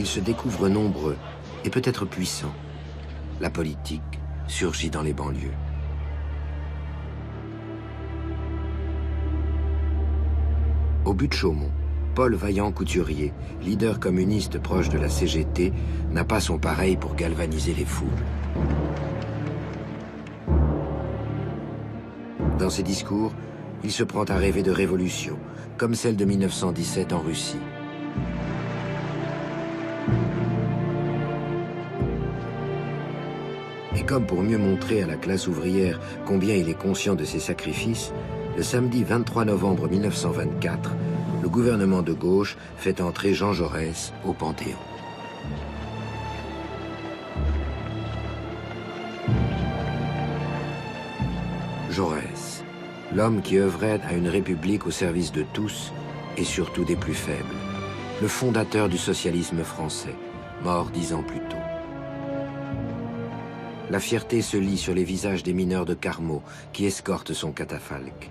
se découvrent nombreux et peut-être puissants. La politique surgit dans les banlieues. Au but de Chaumont, Paul Vaillant Couturier, leader communiste proche de la CGT, n'a pas son pareil pour galvaniser les foules. Dans ses discours, il se prend à rêver de révolution, comme celle de 1917 en Russie. Et comme pour mieux montrer à la classe ouvrière combien il est conscient de ses sacrifices, le samedi 23 novembre 1924, le gouvernement de gauche fait entrer Jean Jaurès au Panthéon. Jaurès, l'homme qui œuvrait à une république au service de tous et surtout des plus faibles, le fondateur du socialisme français, mort 10 ans plus tôt. La fierté se lit sur les visages des mineurs de Carmaux qui escortent son catafalque.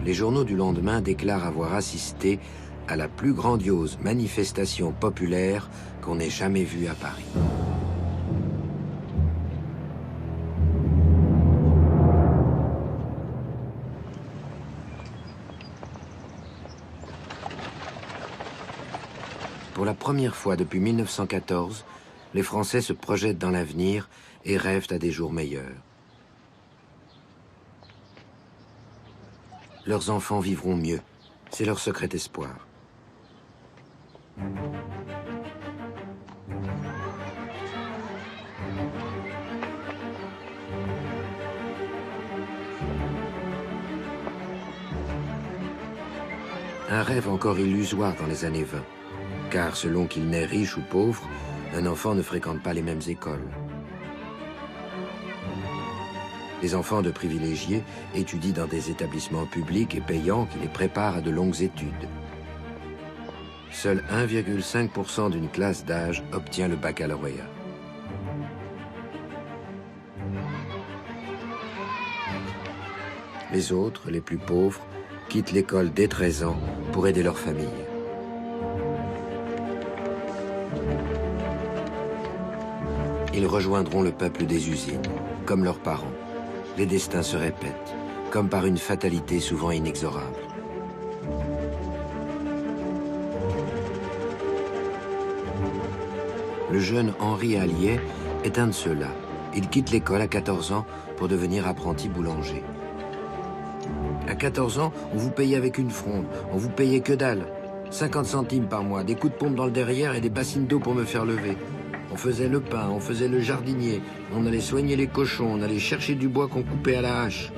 Les journaux du lendemain déclarent avoir assisté à la plus grandiose manifestation populaire qu'on ait jamais vue à Paris. Pour la première fois depuis 1914, les Français se projettent dans l'avenir et rêvent à des jours meilleurs. Leurs enfants vivront mieux, c'est leur secret espoir. Un rêve encore illusoire dans les années 20, car selon qu'il naît riche ou pauvre, un enfant ne fréquente pas les mêmes écoles. Les enfants de privilégiés étudient dans des établissements publics et payants qui les préparent à de longues études. Seul 1,5% d'une classe d'âge obtient le baccalauréat. Les autres, les plus pauvres, quittent l'école dès 13 ans pour aider leur famille. Ils rejoindront le peuple des usines, comme leurs parents. Les destins se répètent, comme par une fatalité souvent inexorable. Le jeune Henri Allier est un de ceux-là. Il quitte l'école à 14 ans pour devenir apprenti boulanger. À 14 ans, on vous payait avec une fronde, on vous payait que dalle. 50 centimes par mois, des coups de pompe dans le derrière et des bassines d'eau pour me faire lever. On faisait le pain, on faisait le jardinier, on allait soigner les cochons, on allait chercher du bois qu'on coupait à la hache.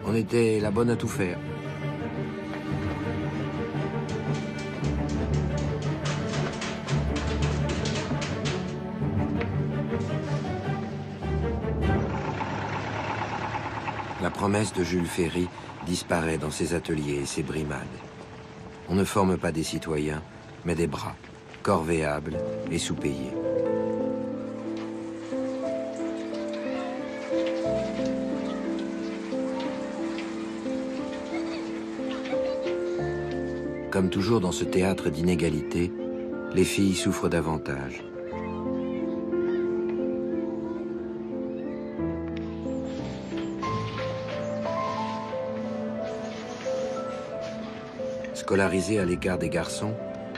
On était la bonne à tout faire. La promesse de Jules Ferry disparaît dans ses ateliers et ses brimades. On ne forme pas des citoyens, mais des bras, corvéables et sous-payés. Comme toujours dans ce théâtre d'inégalité, les filles souffrent davantage. Scolarisées à l'écart des garçons,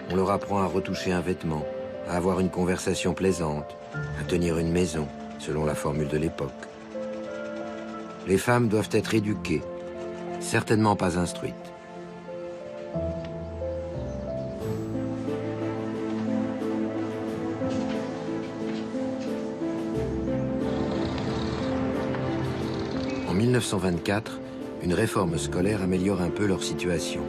on leur apprend à retoucher un vêtement, à avoir une conversation plaisante, à tenir une maison, selon la formule de l'époque. Les femmes doivent être éduquées, certainement pas instruites. En 1924, une réforme scolaire améliore un peu leur situation.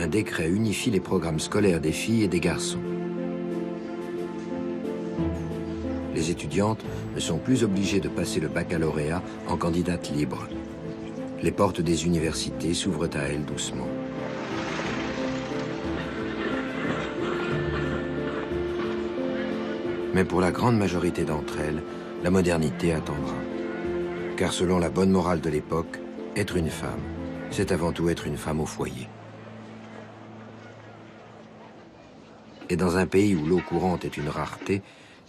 Un décret unifie les programmes scolaires des filles et des garçons. Les étudiantes ne sont plus obligées de passer le baccalauréat en candidates libres. Les portes des universités s'ouvrent à elles doucement. Mais pour la grande majorité d'entre elles, la modernité attendra. Car selon la bonne morale de l'époque, être une femme, c'est avant tout être une femme au foyer. Et dans un pays où l'eau courante est une rareté,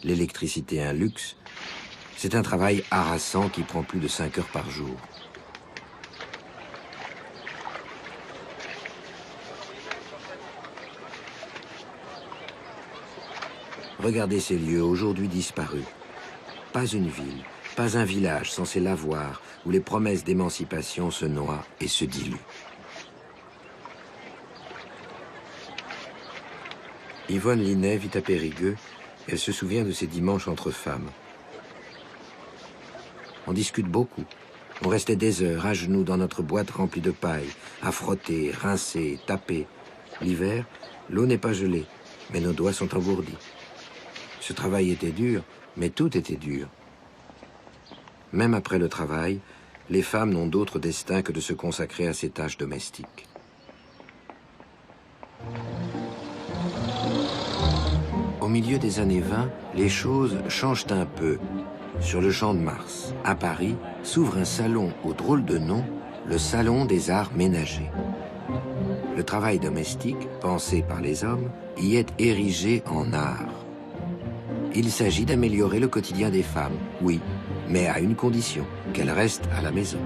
l'électricité un luxe, c'est un travail harassant qui prend plus de 5 heures par jour. Regardez ces lieux aujourd'hui disparus. Pas une ville, pas un village sans ces lavoirs où les promesses d'émancipation se noient et se diluent. Yvonne Linet vit à Périgueux. Elle se souvient de ses dimanches entre femmes. On discute beaucoup. On restait des heures à genoux dans notre boîte remplie de paille, à frotter, rincer, taper. L'hiver, l'eau n'est pas gelée, mais nos doigts sont engourdis. Ce travail était dur, mais tout était dur. Même après le travail, les femmes n'ont d'autre destin que de se consacrer à ces tâches domestiques. Au milieu des années 20, les choses changent un peu. Sur le Champ de Mars, à Paris, s'ouvre un salon au drôle de nom, le Salon des Arts Ménagers. Le travail domestique, pensé par les hommes, y est érigé en art. Il s'agit d'améliorer le quotidien des femmes, oui, mais à une condition, qu'elles restent à la maison.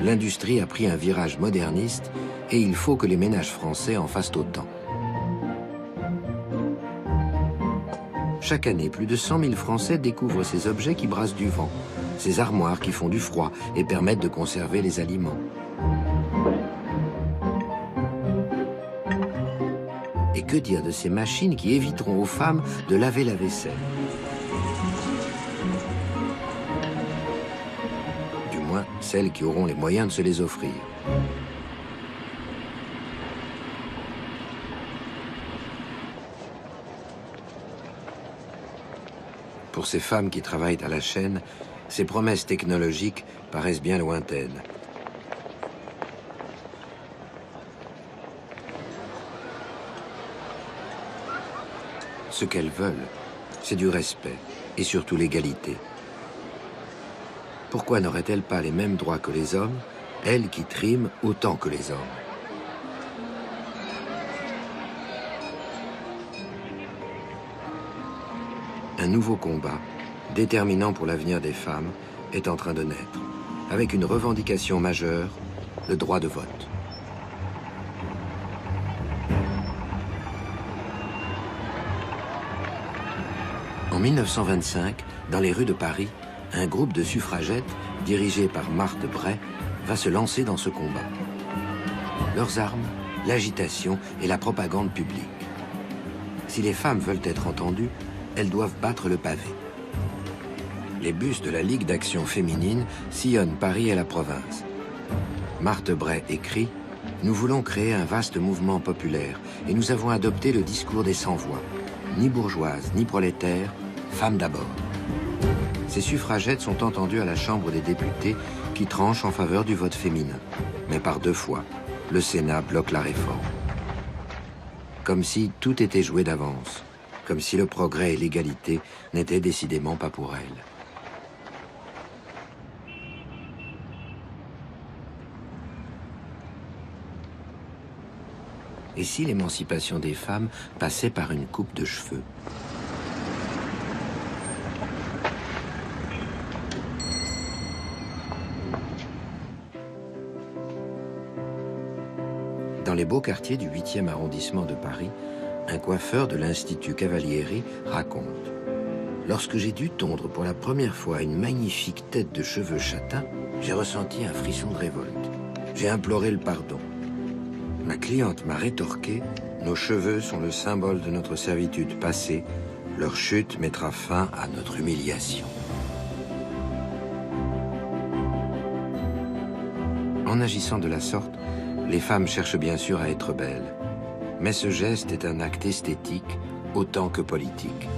L'industrie a pris un virage moderniste et il faut que les ménages français en fassent autant. Chaque année, plus de 100 000 Français découvrent ces objets qui brassent du vent, ces armoires qui font du froid et permettent de conserver les aliments. Et que dire de ces machines qui éviteront aux femmes de laver la vaisselle? Du moins, celles qui auront les moyens de se les offrir. Pour ces femmes qui travaillent à la chaîne, ces promesses technologiques paraissent bien lointaines. Ce qu'elles veulent, c'est du respect et surtout l'égalité. Pourquoi n'auraient-elles pas les mêmes droits que les hommes, elles qui triment autant que les hommes? Un nouveau combat, déterminant pour l'avenir des femmes, est en train de naître, avec une revendication majeure, le droit de vote. En 1925, dans les rues de Paris, un groupe de suffragettes, dirigé par Marthe Bray, va se lancer dans ce combat. Leurs armes, l'agitation et la propagande publique. Si les femmes veulent être entendues, elles doivent battre le pavé. Les bus de la Ligue d'action féminine sillonnent Paris et la province. Marthe Bray écrit « Nous voulons créer un vaste mouvement populaire et nous avons adopté le discours des sans-voix. Ni bourgeoises, ni prolétaires, femmes d'abord. » Ces suffragettes sont entendues à la Chambre des députés qui tranche en faveur du vote féminin. Mais par 2 fois, le Sénat bloque la réforme. Comme si tout était joué d'avance. Comme si le progrès et l'égalité n'étaient décidément pas pour elles. Et si l'émancipation des femmes passait par une coupe de cheveux? Dans les beaux quartiers du 8e arrondissement de Paris, un coiffeur de l'Institut Cavalieri raconte « Lorsque j'ai dû tondre pour la première fois une magnifique tête de cheveux châtains, j'ai ressenti un frisson de révolte. J'ai imploré le pardon. Ma cliente m'a rétorqué « Nos cheveux sont le symbole de notre servitude passée. Leur chute mettra fin à notre humiliation. » En agissant de la sorte, les femmes cherchent bien sûr à être belles. Mais ce geste est un acte esthétique autant que politique.